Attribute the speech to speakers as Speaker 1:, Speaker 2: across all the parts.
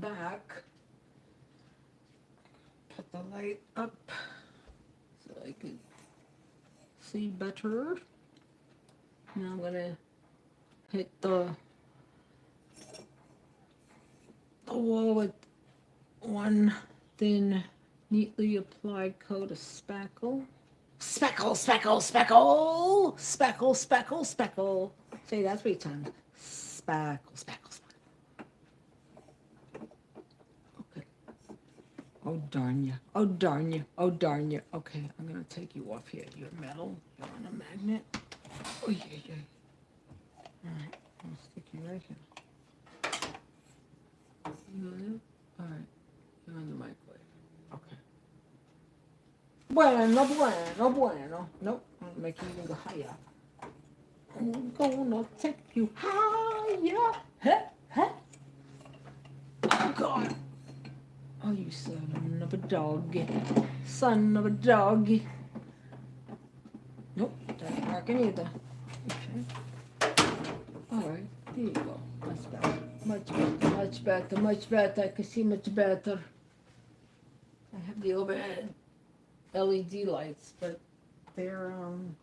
Speaker 1: back. Put the light up so I can see better. Now I'm gonna hit the wall with one thin, neatly applied coat of spackle. Speckle, speckle, speckle, speckle, speckle, speckle. Say that 3 times. Speckle, speckle, speckle. Okay. Oh darn you. Oh darn you. Oh darn you. Okay, I'm gonna take you off here. You're metal. You're on a magnet. Oh yeah, yeah. Alright, I'll stick you right here. You on there? Alright. You're on the microwave. Okay. Bueno, bueno, bueno. Nope, I'm gonna make you even go higher. I'm gonna take you higher. Huh? Huh? Oh God. Oh, you son of a dog. Son of a dog. Nope, that's not working either. Okay. Alright, here you go. Much better. Much better, much better, much better. I can see much better. I have the overhead LED lights, but they're,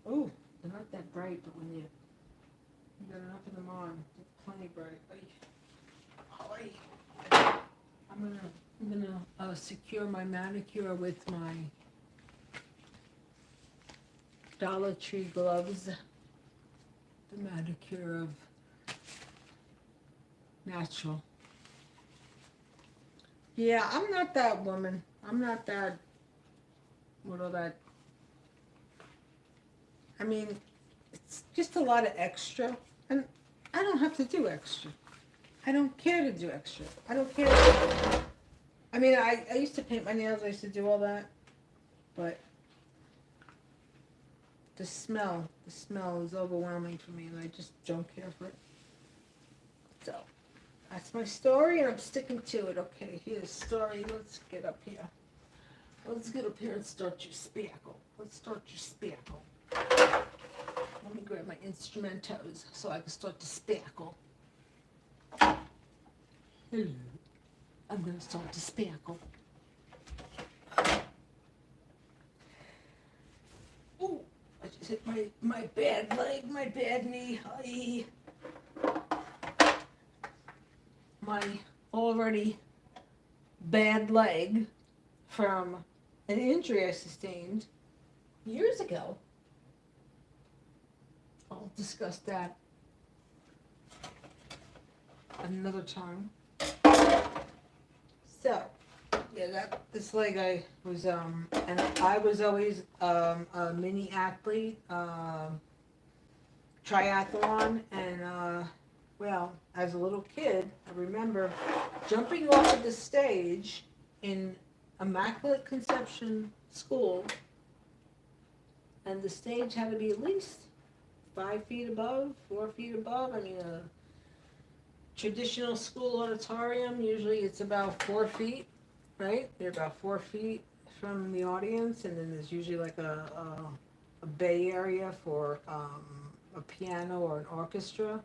Speaker 1: oh, they're not that bright, but when you got enough of them on, they're plenty bright. I'm gonna secure my manicure with my Dollar Tree gloves. The manicure of natural. Yeah, I'm not that woman. I'm not that, with all that. I mean, it's just a lot of extra, and I don't have to do extra. I don't care to do extra. I don't care. I mean, I used to paint my nails. I used to do all that, but the smell is overwhelming for me, and I just don't care for it. So, that's my story, and I'm sticking to it. Okay, here's the story. Let's get up here. Let's get up here and start your spackle. Let's start your spackle. Let me grab my instrumentos so I can start to spackle. Hello. I'm going to start to spackle. Ooh, I just hit my bad leg, my bad knee. Hi. My already bad leg from an injury I sustained years ago. I'll discuss that another time. So, yeah, this leg I was, and I was always a mini athlete, triathlon, and well, as a little kid, I remember jumping off of the stage in Immaculate Conception School, and the stage had to be at least 5 feet above, 4 feet above. I mean, a traditional school auditorium, usually it's about 4 feet, right? They're about 4 feet from the audience, and then there's usually like a bay area for a piano or an orchestra.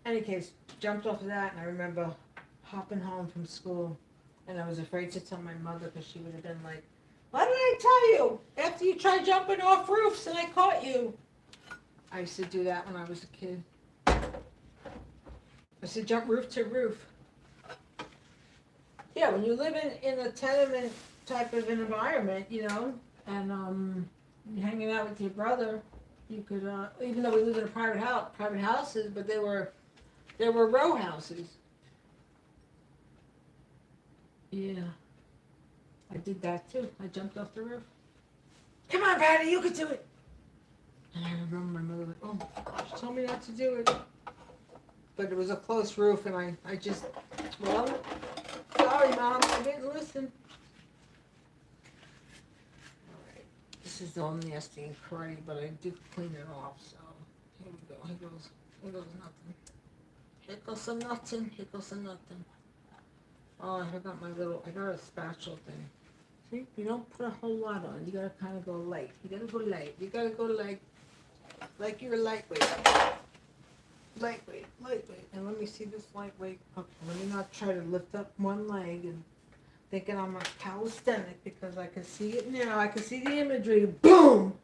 Speaker 1: Any case, jumped off of that, and I remember hopping home from school, and I was afraid to tell my mother because she would have been like, "Why did I tell you after you tried jumping off roofs and I caught you?" I used to do that when I was a kid. I used to jump roof to roof. Yeah, when you live in a tenement type of an environment, you know, and you're hanging out with your brother, you could, even though we lived in a private houses, but they were row houses. Yeah, I did that too. I jumped off the roof. Come on, Patty, you can do it. And I remember my mother like, "Oh, she told me not to do it." But it was a close roof, and I just, well, sorry, Mom, I didn't listen. All right, this is all nasty and cruddy, but I did clean it off, so here we go. Here goes nothing. Here goes some nothing. Here goes some nothing. Oh, I got a spatula thing. See, you don't put a whole lot on. You gotta kind of go light. You gotta go light. You gotta go like you're a lightweight. Lightweight, lightweight. And let me see this lightweight. Okay, let me not try to lift up one leg and thinking I'm a calisthenic because I can see it now. I can see the imagery. Boom!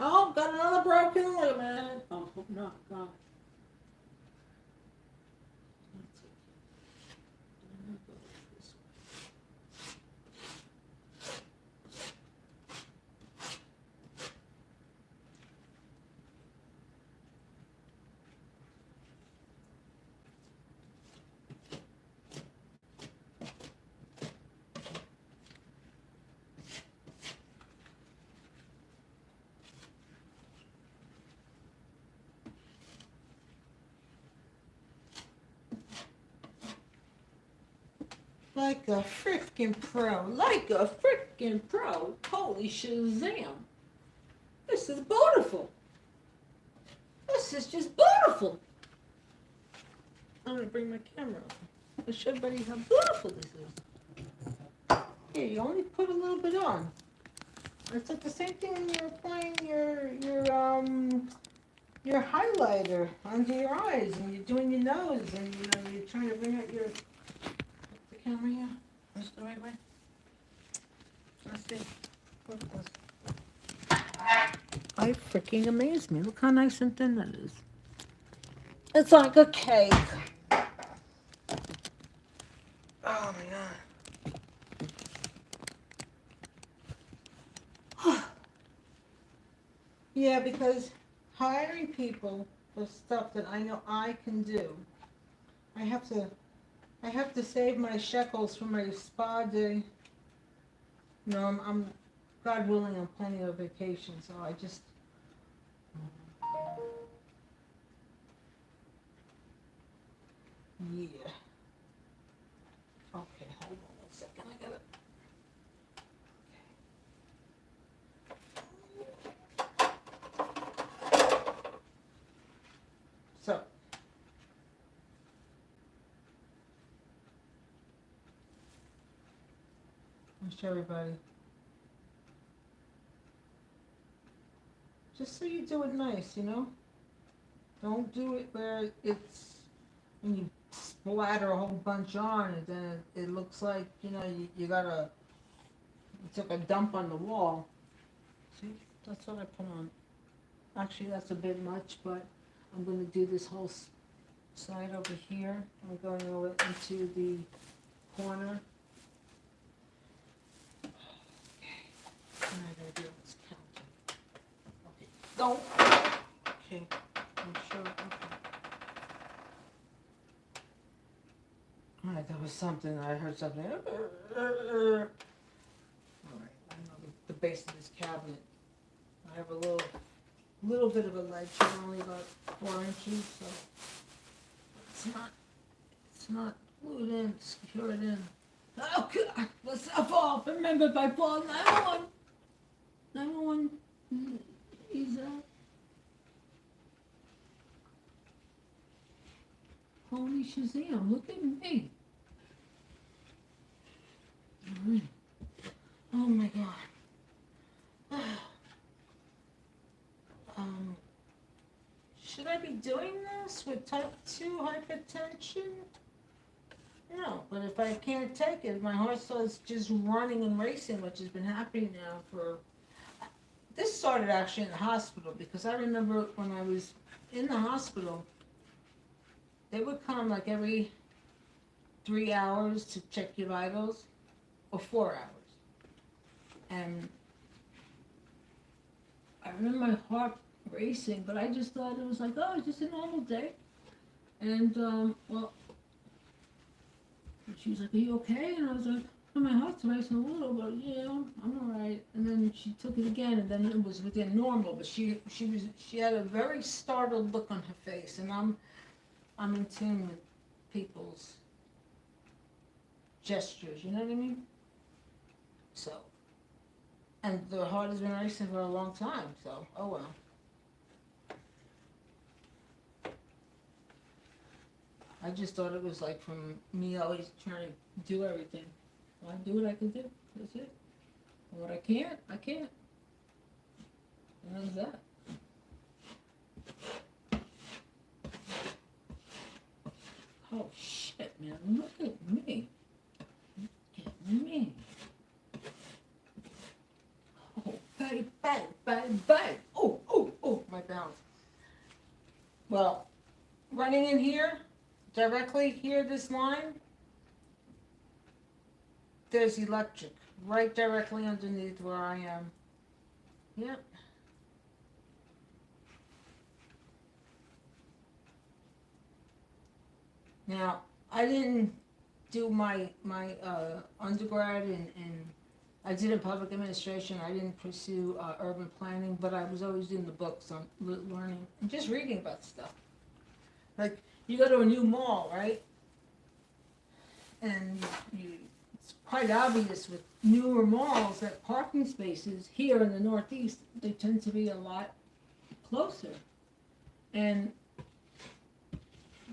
Speaker 1: Oh, got another broken ligament. Oh, hope not. God. Like a frickin' pro. Like a frickin' pro. Holy Shazam. This is beautiful. This is just beautiful. I'm gonna bring my camera over. To show everybody how beautiful this is. Here, you only put a little bit on. It's like the same thing when you're applying your highlighter under your eyes and you're doing your nose and you're trying to bring out your the camera here. Is it the right way? Let's see. Look at this. I freaking amaze me. Look how nice and thin that is. It's like a cake. Oh my god. Yeah, because hiring people for stuff that I know I can do, I have to save my shekels for my spa day. I'm God willing, I'm planning a vacation, so I just. Yeah. Okay, hold on one second. I gotta. So. I'll show everybody. Just so you do it nice, Don't do it where it's when you splatter a whole bunch on it, then it looks like you took a dump on the wall. See, that's what I put on. Actually, that's a bit much, but I'm going to do this whole side over here. I'm going over into the corner. Okay, what am I going to do? Let's count. Okay, don't. Okay, I'm sure. Okay. All right, that was something. I heard something. All right, I know the base of this cabinet. I have a little bit of a ledge here, only about 4 inches, so it's not glued in, secured in. Oh God, let's not fall. Remember, if I fall, 911. 911. He's holy Shazam! Look at me. All right. Oh my God. Should I be doing this with type 2 hypertension? No, but if I can't take it, my heart starts just running and racing, which has been happening now for. This started actually in the hospital because I remember when I was in the hospital, they would come like every 3 hours to check your vitals, or 4 hours. And I remember my heart racing, but I just thought it was like, oh, it's just a normal day. And, she was like, are you okay? And I was like, oh, my heart's racing a little, but yeah, I'm all right. And then she took it again, and then it was within normal, but she had a very startled look on her face, and I'm in tune with people's gestures, you know what I mean? So, and the heart has been racing for a long time, so, oh well. I just thought it was like from me always trying to do everything. Well, I do what I can do. That's it. And what I can't, I can't. And that's that. Oh shit, man! Look at me. Look at me. Oh, bang, bang, bang, bang. Oh, oh, oh, my balance. Well, running in here, directly here, this line, there's electric, right directly underneath where I am. Yep. Now, I didn't do my undergrad in I did in public administration. I didn't pursue urban planning, but I was always doing the books on learning and just reading about stuff. Like, you go to a new mall, right? And it's quite obvious with newer malls that parking spaces here in the Northeast, they tend to be a lot closer. And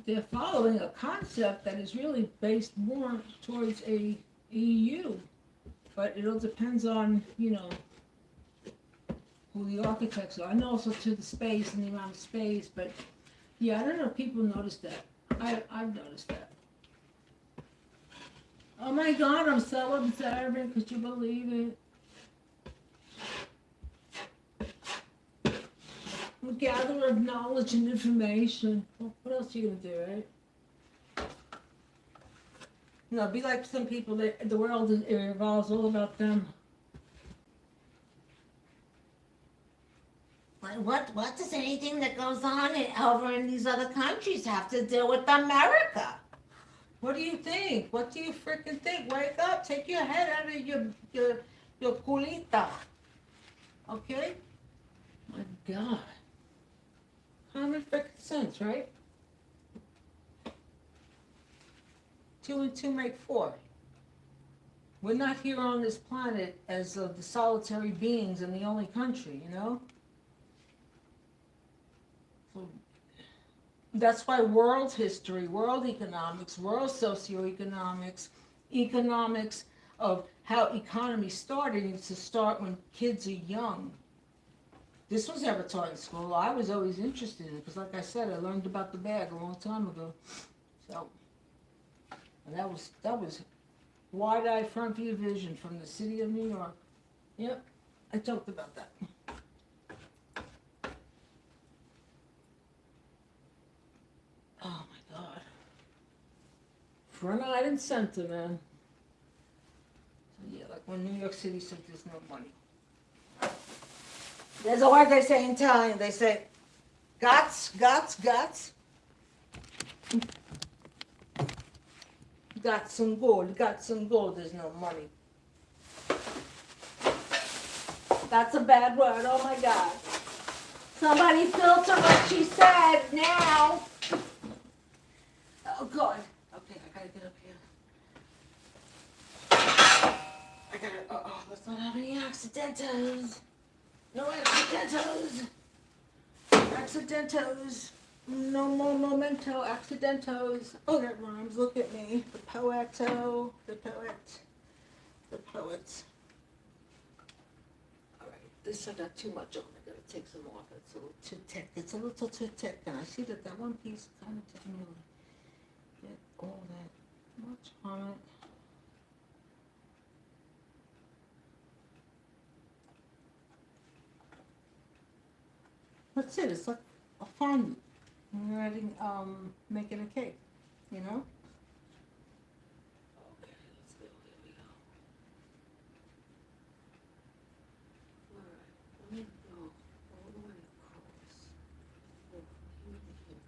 Speaker 1: they're following a concept that is really based more towards a EU, but it all depends on, you know, who the architects are, and also to the space and the amount of space. But yeah, I don't know if people notice that. I've noticed that. Oh my God, I'm so observant. Could you believe it? A gatherer of knowledge and information. What else are you gonna do, right? No, be like some people that the world it revolves all about them.
Speaker 2: What does anything that goes on over in these other countries have to do with America?
Speaker 1: What do you think? What do you freaking think? Wake up! Take your head out of your culita. Okay? My God. Common freaking sense, right? 2 and 2 make 4. We're not here on this planet as the solitary beings in the only country, you know? So that's why world history, world economics, world socioeconomics, economics of how economy started needs to start when kids are young. This was never taught in school. I was always interested in it because, like I said, I learned about the bag a long time ago. So, and that was wide-eyed front view vision from the city of New York. Yep, I talked about that. Oh my God. Front and center, man. So yeah, like when New York City said there's no money.
Speaker 2: There's a word they say in Italian. They say, guts.
Speaker 1: Got some gold, there's no money.
Speaker 2: That's a bad word. Oh my God. Somebody filter what she said now.
Speaker 1: Oh God. Okay, I gotta get up here. I gotta, let's not have any accidentals. No accidentos. Accidentos. No more memento accidentos. Oh, that rhymes. Look at me. The poeto. The poet. The poet. Alright, this I got too much on. I gotta take some off. It's a little too thick. It's a little too thick. And I see that one piece kind of didn't really get all that much on it. That's it. It's like a fondant. Writing, making a cake, you know? Okay, let's go. Here we go. Alright, let me go all the way across. Oh, here to here.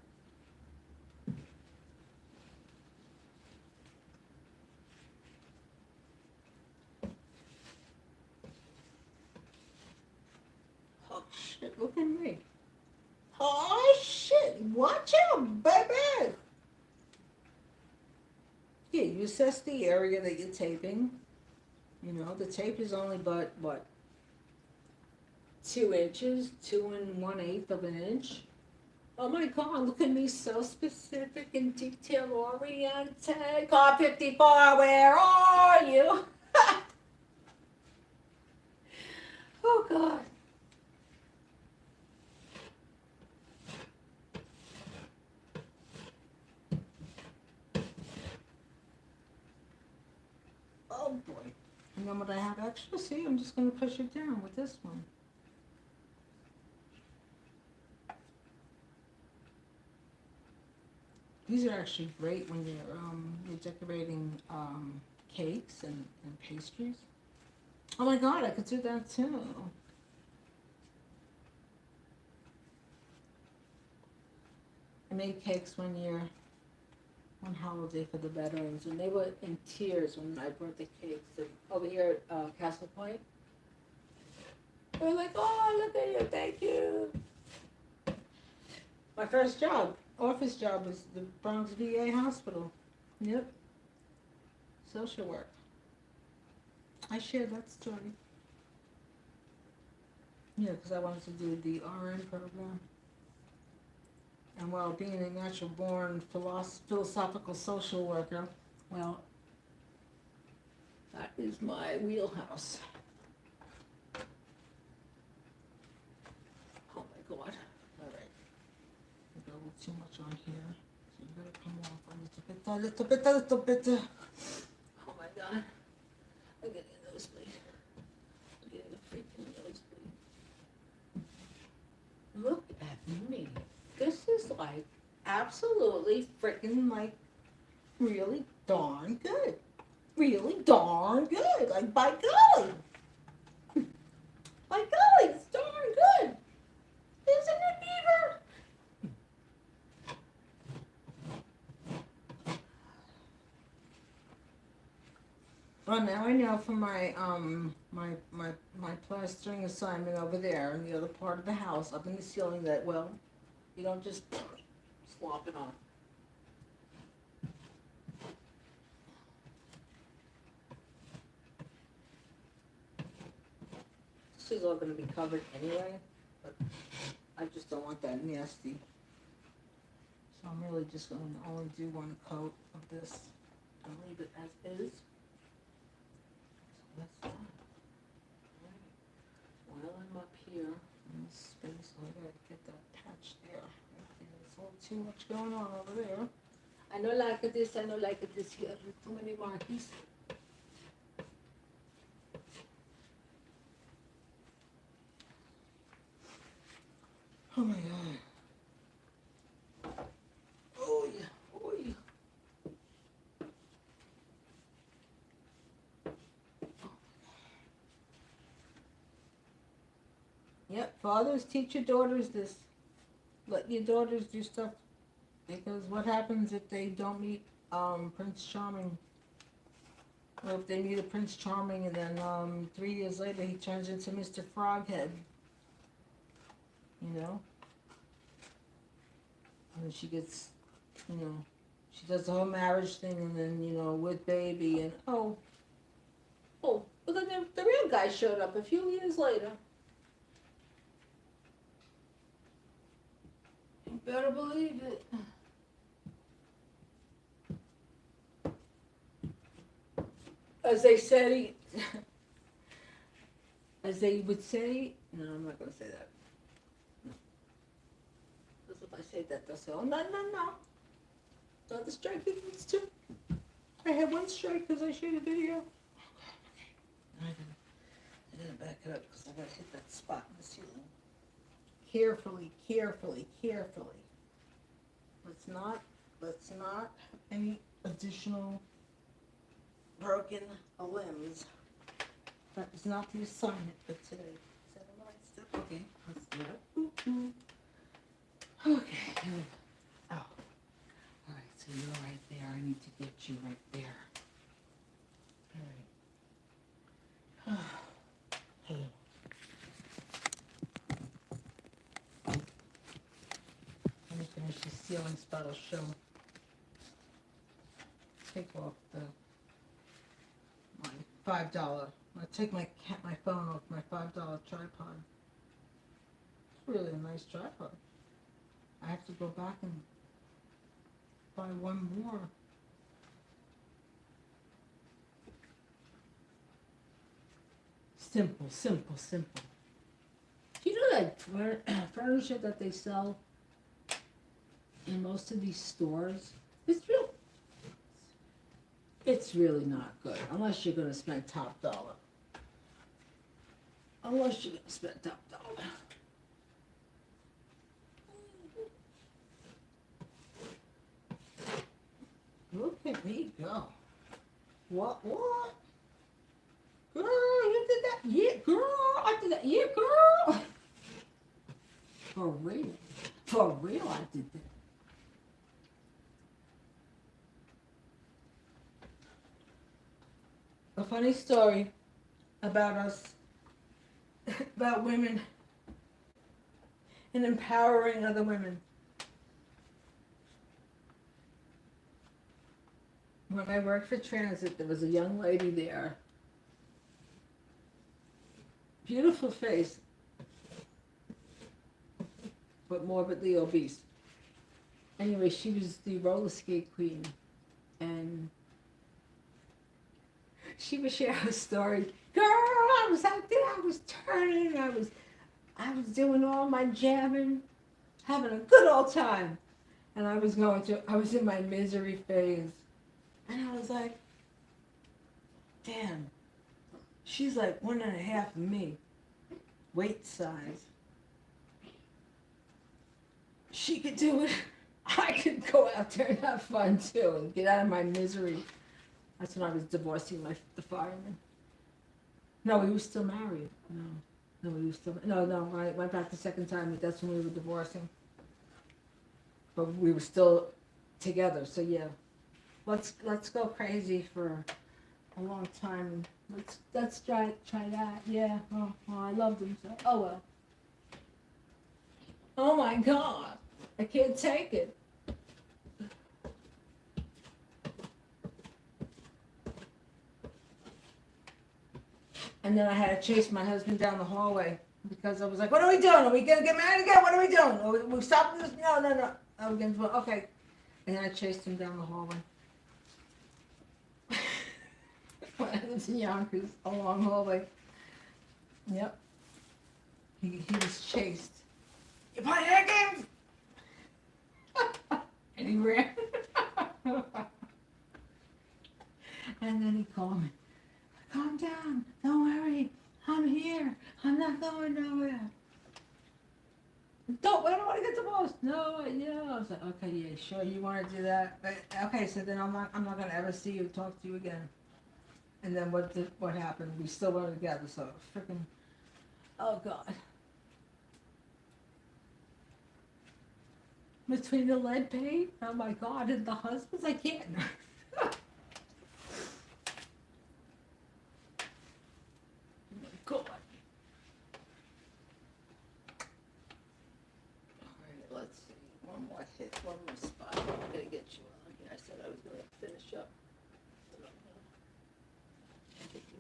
Speaker 1: Oh shit, look at me. Oh shit, watch out, baby! Yeah, you assess the area that you're taping. You know, the tape is only but, what, 2 inches, 2 1/8 of an inch. Oh my God, look at me, so specific and detail oriented.
Speaker 2: Car 54, where are you?
Speaker 1: Oh God. And then what I have extra, see, I'm just going to push it down with this one. These are actually great when you're decorating cakes and pastries. Oh my God, I could do that too. I made cakes one year, one holiday for the veterans, and they were in tears when I brought the cakes. And over here at Castle Point, they were like, "Oh, look at you, thank you." My first job, office job, was the Bronx VA hospital. Yep, social work. I shared that story. Yeah, because I wanted to do the RN program. And while being a natural born philosophical social worker, well, that is my wheelhouse. Oh my God. All right. I got a little too much on here. So you better come off a little bit. Oh my God. I'm getting a nosebleed. I'm getting a freaking nosebleed. Look at me. This is like absolutely freaking like really darn good. Really darn good. Like by golly. By golly, it's darn good. Isn't it, Beaver? Well, now I know from my my plastering assignment over there in the other part of the house, up in the ceiling, that well, you don't just slop it on. This is all going to be covered anyway, but I just don't want that nasty. So I'm really just going to only do one coat of this and leave it as is. So that's that. Alright. While I'm up here in this space, I gotta get that patch there. There's a little too much going on over there. I know like this, I know like this here. There's too many markies. Oh my God. Oh yeah, oh yeah. Yep, fathers teach your daughters this. Let your daughters do stuff, because what happens if they don't meet Prince Charming? Or if they meet a Prince Charming and then 3 years later he turns into Mr. Froghead. You know? And she gets, you know, she does the whole marriage thing and then, you know, with baby and oh, but then the real guy showed up a few years later. You better believe it. As they said, as they would say, no, I'm not going to say that. Because if I say that, they'll say, oh, no. Not the strike it needs to. I had one strike because I shared a video. I didn't back it up because I got to hit that spot in the ceiling. Carefully. Let's not any additional broken limbs. That is not the assignment for today. Is that the right step? Okay, let's do it. Okay, here we go. Oh. Alright, so you're right there. I need to get you right there. Alright. Hey. Let me finish the ceiling spot. I'll show. Take off my $5. I'll take my phone off my $5 tripod. It's really a nice tripod. I have to go back and buy one more. Simple. Do you know that furniture that they sell in most of these stores, it's really not good unless you're going to spend top dollar.
Speaker 2: Unless you're gonna spend top dollar.
Speaker 1: Look at me go. What? Girl, you did that?
Speaker 2: Yeah, girl, I did that. Yeah, girl. For real. For real, I did that.
Speaker 1: A funny story about us, about women and empowering other women. When I worked for Transit, there was a young lady there. Beautiful face, but morbidly obese. Anyway, she was the roller skate queen, and she would share her story. Girl, I was out there, I was turning, I was doing all my jamming, having a good old time. And I was in my misery phase. And I was like, damn, she's like 1.5 of me, weight size. She could do it. I could go out there and have fun too and get out of my misery. That's when I was divorcing the fireman. No, we were still married. No, we were still, no, I went back the second time, but that's when we were divorcing. But we were still together, so yeah. Let's go crazy for a long time. Let's try that. Yeah. Oh, I loved him so. Oh well. Oh my God, I can't take it. And then I had to chase my husband down the hallway because I was like, "What are we doing? Are we gonna get married again? What are we doing? Are we stopping this? No. I'm gonna okay." And then I chased him down the hallway. When I was in Yonkers, a long hallway. Yep. He was chased. You playing that game? And he ran. And then he called me. Calm down. Don't worry. I'm here. I'm not going nowhere. I don't want to get divorced. No, yeah. I was like, okay, yeah, sure, you want to do that. But, okay, so then I'm not going to ever see you, talk to you again. And then what happened? We still were together, so freaking, oh God. Between the lead paint, oh my God, and the husbands, I can't. God. Alright, let's see. One more hit, one more spot. I'm gonna get you on here. I said I was gonna finish up. But I'm gonna get you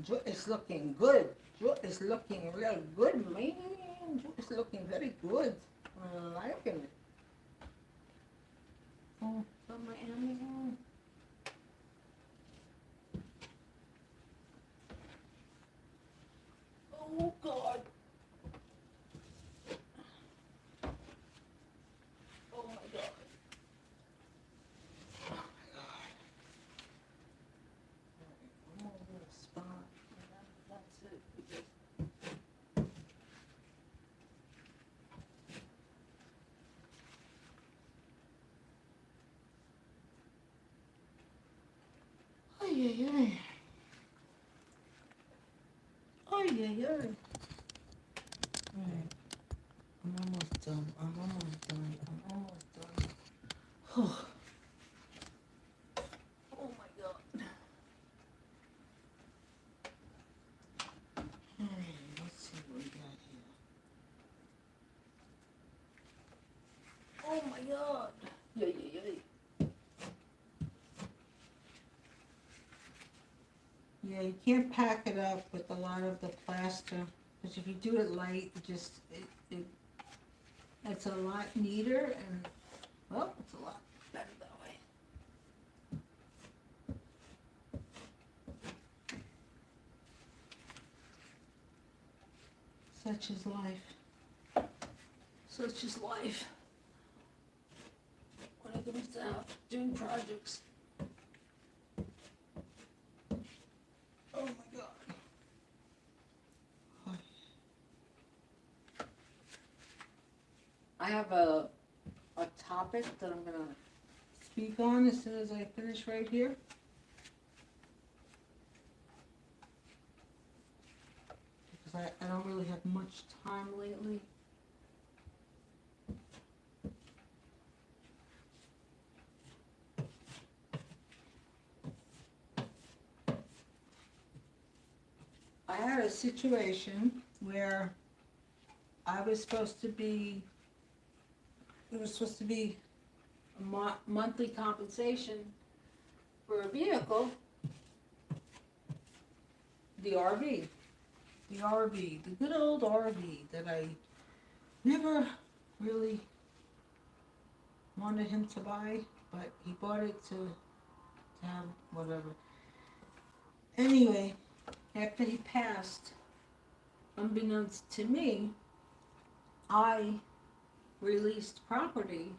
Speaker 1: again. Joe is looking good. Joe is looking real good, man. Joe is looking very good. I'm liking it. Oh, from Miami. Oh God. Oh my God. Oh my God. One more little spot. That's it. Ay, ay, ay. Ay, ay, ay. Alright. I'm almost done. Oh, oh my God. Alright, let's see what we got here. Oh my God. Yay. Yeah, you can't pack it up with a lot of the plaster, because if you do it light, it's a lot neater and, well, it's a lot better that way. Such is life. Such is life. When it comes down doing projects. I have a topic that I'm gonna speak on as soon as I finish right here. Because I don't really have much time lately. I had a situation where it was supposed to be a monthly compensation for a vehicle, the RV, the good old RV that I never really wanted him to buy, but he bought it to have whatever. Anyway, after he passed, unbeknownst to me, I released property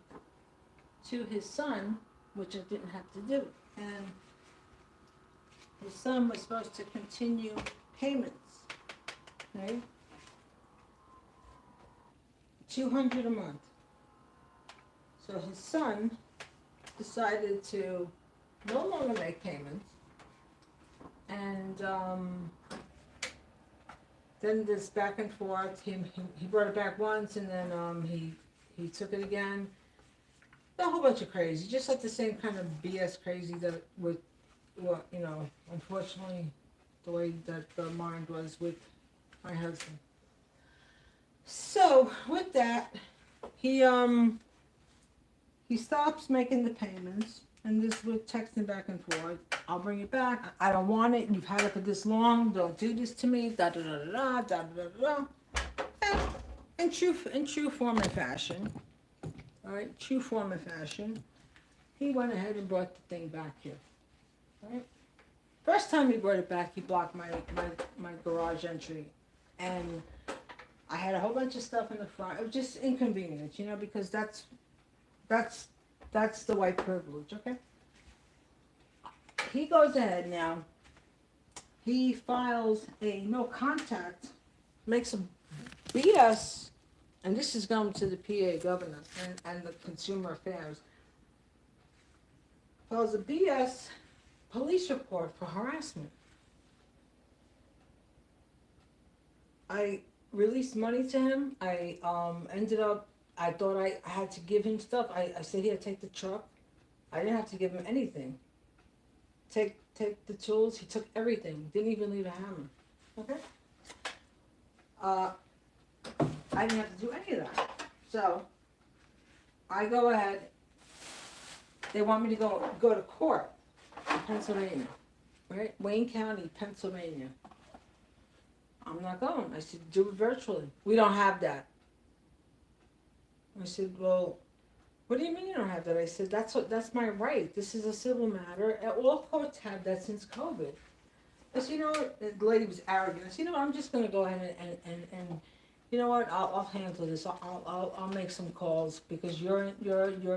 Speaker 1: to his son, which I didn't have to do. And his son was supposed to continue payments, right? $200 a month. So his son decided to no longer make payments, and then this back and forth. He brought it back once, and then he took it again. A whole bunch of crazy, just like the same kind of BS crazy that with, well, you know, unfortunately, the way that the mind was with my husband. So with that, he stops making the payments, and this with texting back and forth. I'll bring it back. I don't want it. You've had it for this long. Don't do this to me. Da da da da da da da da. And in true form and fashion, all right, true form and fashion, he went ahead and brought the thing back here. All right. First time he brought it back, he blocked my garage entry, and I had a whole bunch of stuff in the front. It was just inconvenient, you know, because that's the white privilege, okay? He goes ahead now. He files a no contact, makes a BS, and this is going to the PA governor and the Consumer Affairs. Files a BS police report for harassment. I released money to him. I ended up, I thought I had to give him stuff. I said, here, take the truck. I didn't have to give him anything. Take the tools. He took everything. Didn't even leave a hammer. Okay? I didn't have to do any of that. So, I go ahead. They want me to go to court in Pennsylvania. Right? Wayne County, Pennsylvania. I'm not going. I said, do it virtually. We don't have that. I said, well, what do you mean you don't have that? I said, that's my right. This is a civil matter. And all courts have that since COVID. I said, you know what? The lady was arrogant. I said, you know what? I'm just going to go ahead and you know what? I'll handle this. I'll make some calls because you're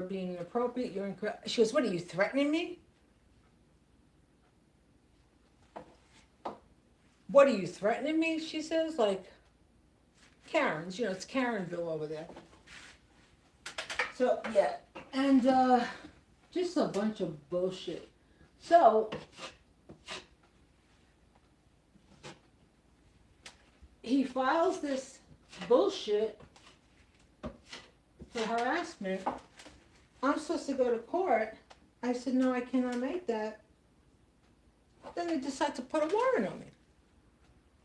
Speaker 1: being inappropriate. You're incorrect. She goes, what are you threatening me? What are you threatening me? She says, like Karen's. You know, it's Karenville over there. So, yeah, and just a bunch of bullshit. So, he files this bullshit for harassment. I'm supposed to go to court. I said, no, I cannot make that. Then they decide to put a warrant on me.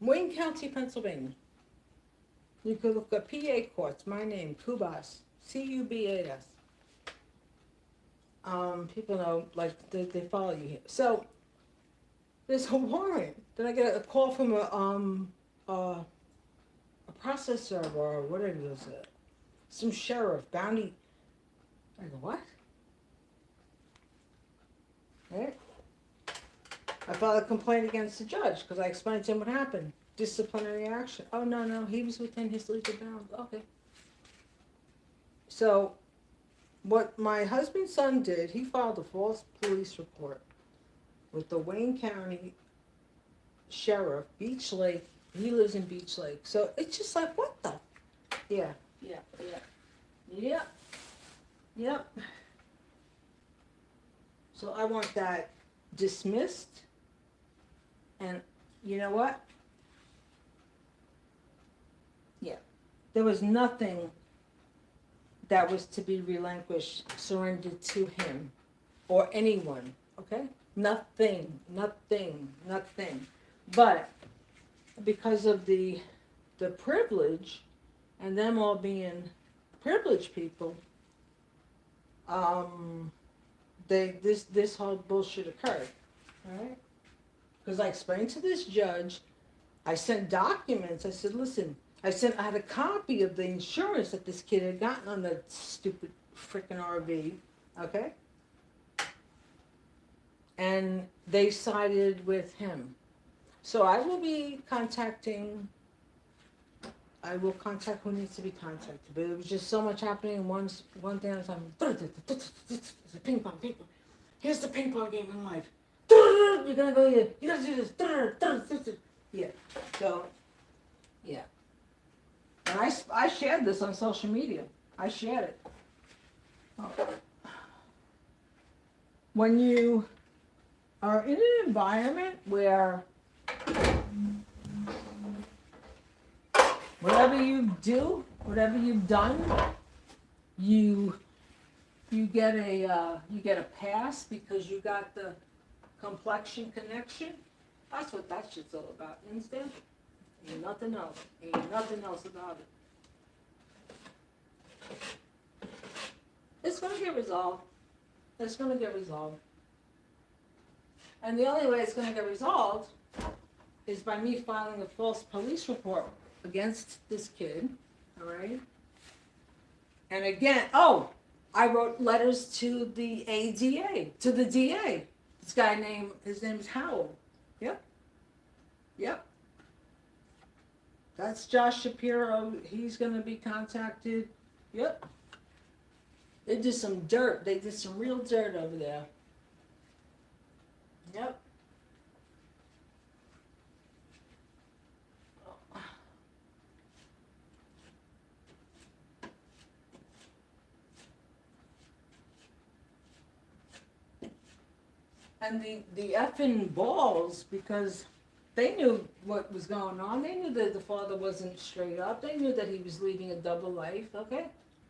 Speaker 1: Wayne County, Pennsylvania. You could look at PA courts, my name, Kubas. Cubas. People know, like, they follow you here. So, there's a warrant. Then I get a call from a processor or whatever it is, some sheriff, bounty. I go, what? Right? I filed a complaint against the judge because I explained to him what happened. Disciplinary action. Oh, no, he was within his legal bounds. Okay. So, what my husband's son did, he filed a false police report with the Wayne County Sheriff, Beach Lake. He lives in Beach Lake. So, it's just like, what the? Yeah. Yep. Yep. So I want that dismissed. And you know what? Yeah. There was nothing that was to be relinquished, surrendered to him or anyone. Okay? Nothing, nothing, nothing. But because of the privilege and them all being privileged people, this whole bullshit occurred. Right? Because I explained to this judge, I sent documents. I said, listen, I had a copy of the insurance that this kid had gotten on the stupid freaking RV, okay? And they sided with him. So I will contact who needs to be contacted. But it was just so much happening one thing at a time. It's a ping pong. Here's the ping pong game in life. You're gonna go here. You gotta do this. Yeah. So, yeah. And I shared this on social media. I shared it. When you are in an environment where whatever you do, whatever you've done, you get a pass because you got the complexion connection. That's what that shit's all about. You understand? Ain't nothing else. Ain't nothing else about it. It's gonna get resolved. It's gonna get resolved. And the only way it's gonna get resolved is by me filing a false police report against this kid, all right? And again, I wrote letters to the ADA, to the DA. His name is Howell. Yep. That's Josh Shapiro. He's gonna be contacted. Yep. They did some dirt. They did some real dirt over there. Yep. And the effing balls, because they knew what was going on. They knew that the father wasn't straight up. They knew that he was leading a double life. Okay,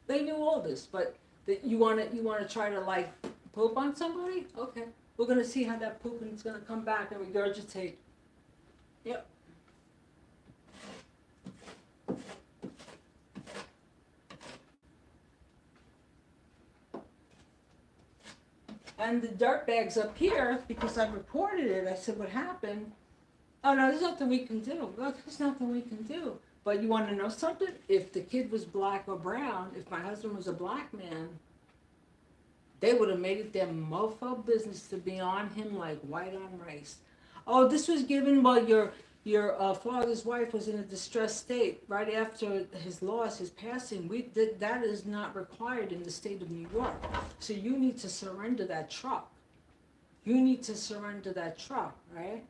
Speaker 1: they knew all this. But that you want to try to like poop on somebody? Okay, we're gonna see how that pooping is gonna come back and regurgitate. Yep. And the dirt bags up here, because I reported it, I said, what happened? Oh, no, there's nothing we can do. Look, there's nothing we can do. But you want to know something? If the kid was black or brown, if my husband was a black man, they would have made it their mofo business to be on him like white on rice. Oh, this was given while your father's wife was in a distressed state right after his loss, his passing. That is not required in the state of New York. So you need to surrender that truck. You need to surrender that truck, right?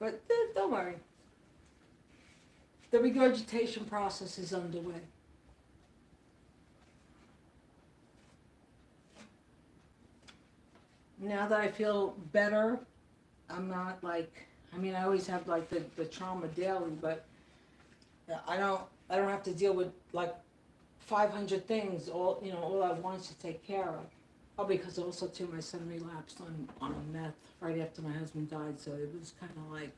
Speaker 1: But don't worry. The regurgitation process is underway. Now that I feel better, I'm not like, I always have like the trauma daily, but I don't have to deal with like 500 things all at once to take care of. Oh, because also too, my son relapsed on meth right after my husband died, so it was kind of like,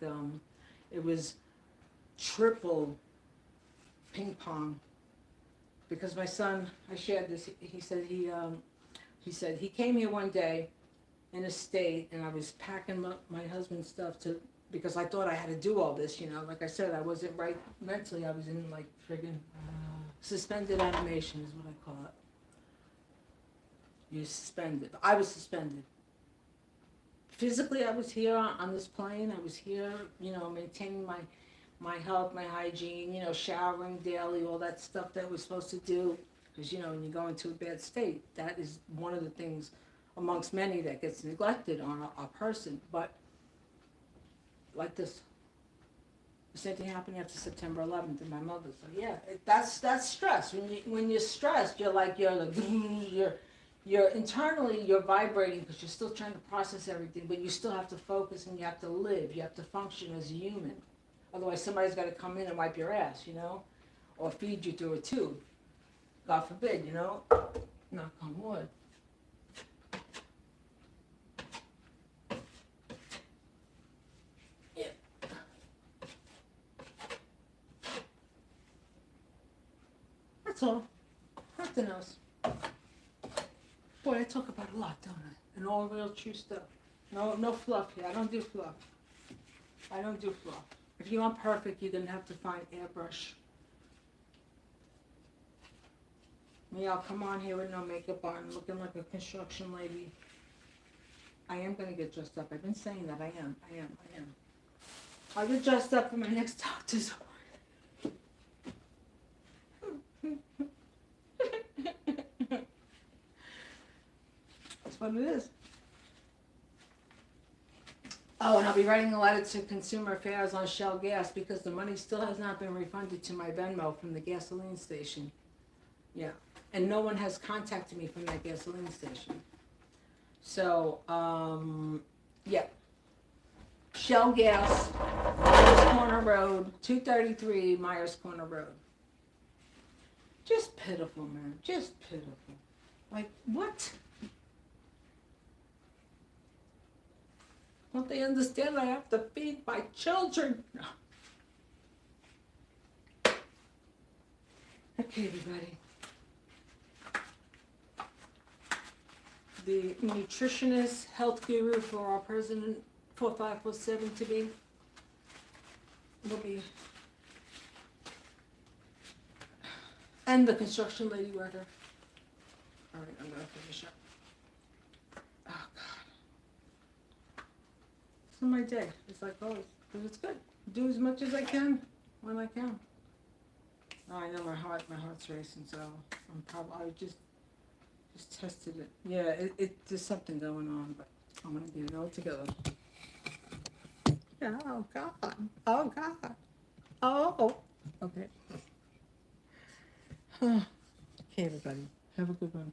Speaker 1: it was triple ping pong. Because my son, I shared this, he said he came here one day in a state, and I was packing up my husband's stuff because I thought I had to do all this, like I said, I wasn't right mentally, I was in like friggin' suspended animation is what I call it. You're suspended. I was suspended. Physically, I was here on this plane. I was here, maintaining my health, my hygiene, showering daily, all that stuff that we're supposed to do. Because, when you go into a bad state, that is one of the things amongst many that gets neglected on a person. But like this The same thing happened after September 11th in my mother. So yeah, that's stress. When you're stressed, you're like you're internally you're vibrating because you're still trying to process everything, but you still have to focus and you have to live. You have to function as a human. Otherwise, somebody's got to come in and wipe your ass, or feed you through a tube. God forbid, Knock on wood. Yeah. That's all. Nothing else. Boy, I talk about a lot, don't I? And all real true stuff. No fluff here. I don't do fluff. If you want perfect, you're gonna have to find airbrush. Me, I'll come on here with no makeup on, looking like a construction lady. I am gonna get dressed up. I've been saying that. I am. I'll get dressed up for my next doctor's. That's what it is. Oh, and I'll be writing a letter to Consumer Affairs on Shell Gas because the money still has not been refunded to my Venmo from the gasoline station. Yeah. And no one has contacted me from that gasoline station. So, yeah. Shell Gas, Myers Corner Road, 233 Myers Corner Road. Just pitiful, man. Just pitiful. Like, what? Don't they understand I have to feed my children? Okay, everybody. The nutritionist, health guru for our president, 4547 to be, will be, and the construction lady worker. All right, I'm gonna finish up. Oh God, it's my day. It's like always, but it's good. Do as much as I can when I can. Oh, I know my heart's racing, so I just tested it. Yeah, there's something going on, but I'm gonna get it all together. Oh God. Oh God. Oh. Okay. Okay, everybody. Have a good one.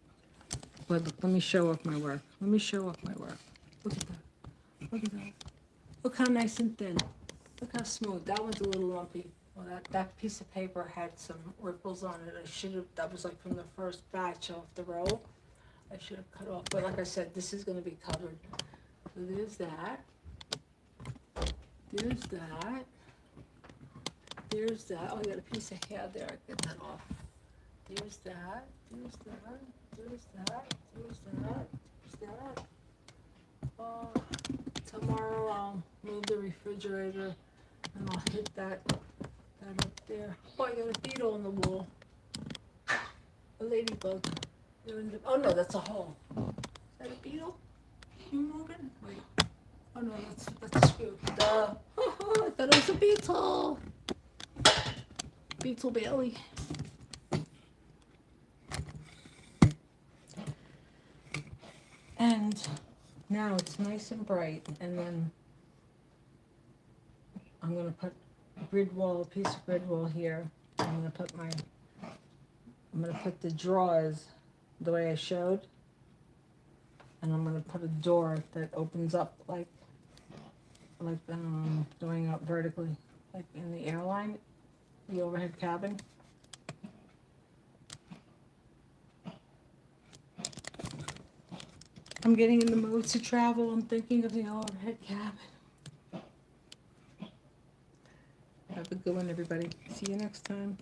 Speaker 1: But look, let me show off my work. Look at that. Look how nice and thin. Look how smooth. That one's a little lumpy. Well, that piece of paper had some ripples on it. That was like from the first batch off the roll. I should have cut off. But like I said, this is going to be covered. So there's that. Oh, I got a piece of hair there. I get that off. There's that. Tomorrow I'll move the refrigerator and I'll hit that up there. Oh, I got a beetle on the wall. A ladybug. Oh no, that's a hole. Is that a beetle? Morgan? Wait. Oh no, that's a screw. Duh. I thought it was a beetle. Beetle Bailey. And now it's nice and bright, and then I'm gonna put a piece of grid wall here. I'm gonna put the drawers the way I showed, and I'm gonna put a door that opens up like going up vertically, like in the airline, the overhead cabin. I'm getting in the mood to travel. I'm thinking of the overhead cabin. Have a good one, everybody. See you next time.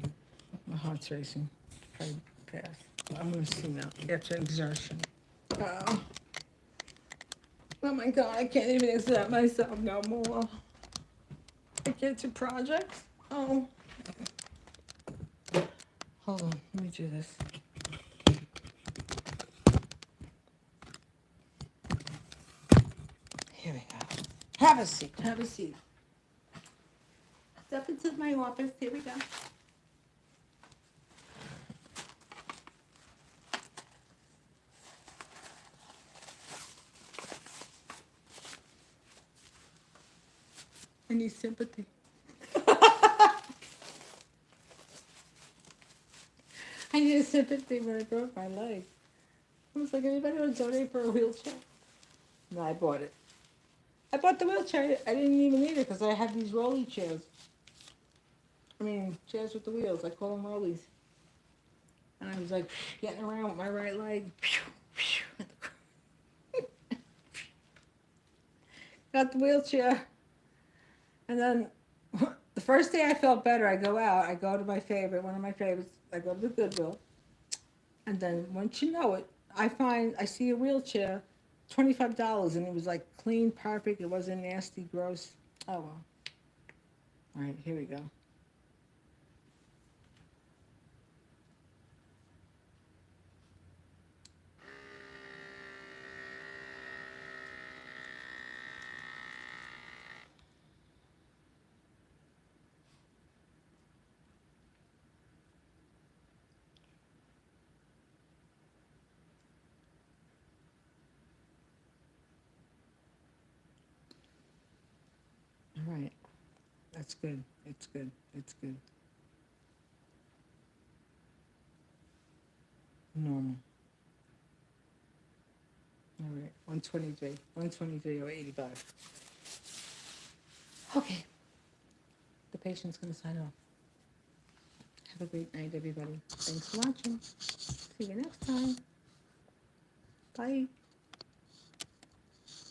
Speaker 1: My heart's racing. Probably fast. I'm going to see now after exertion. Oh my God, I can't even exert myself no more. I can't do projects. Oh. Hold on, let me do this. Here we go. Have a seat. Step into my office. Here we go. I need sympathy. I needed sympathy when I broke my leg. I was like, anybody want to donate for a wheelchair? No, I bought it. I bought the wheelchair. I didn't even need it because I had these rolly chairs. I mean, chairs with the wheels. I call them rollies. And I was like getting around with my right leg. Got the wheelchair. And then the first day I felt better, I go out. I go to my favorite, one of my favorites. I go to the Goodwill. And then once you know it, I see a wheelchair, $25, and it was like clean, perfect. It wasn't nasty, gross. Oh well. All right, here we go. All right, that's good. It's good. It's good. Normal. All right, 123 or 85. Okay, the patient's gonna sign off. Have a great night, everybody. Thanks for watching. See you next time. Bye.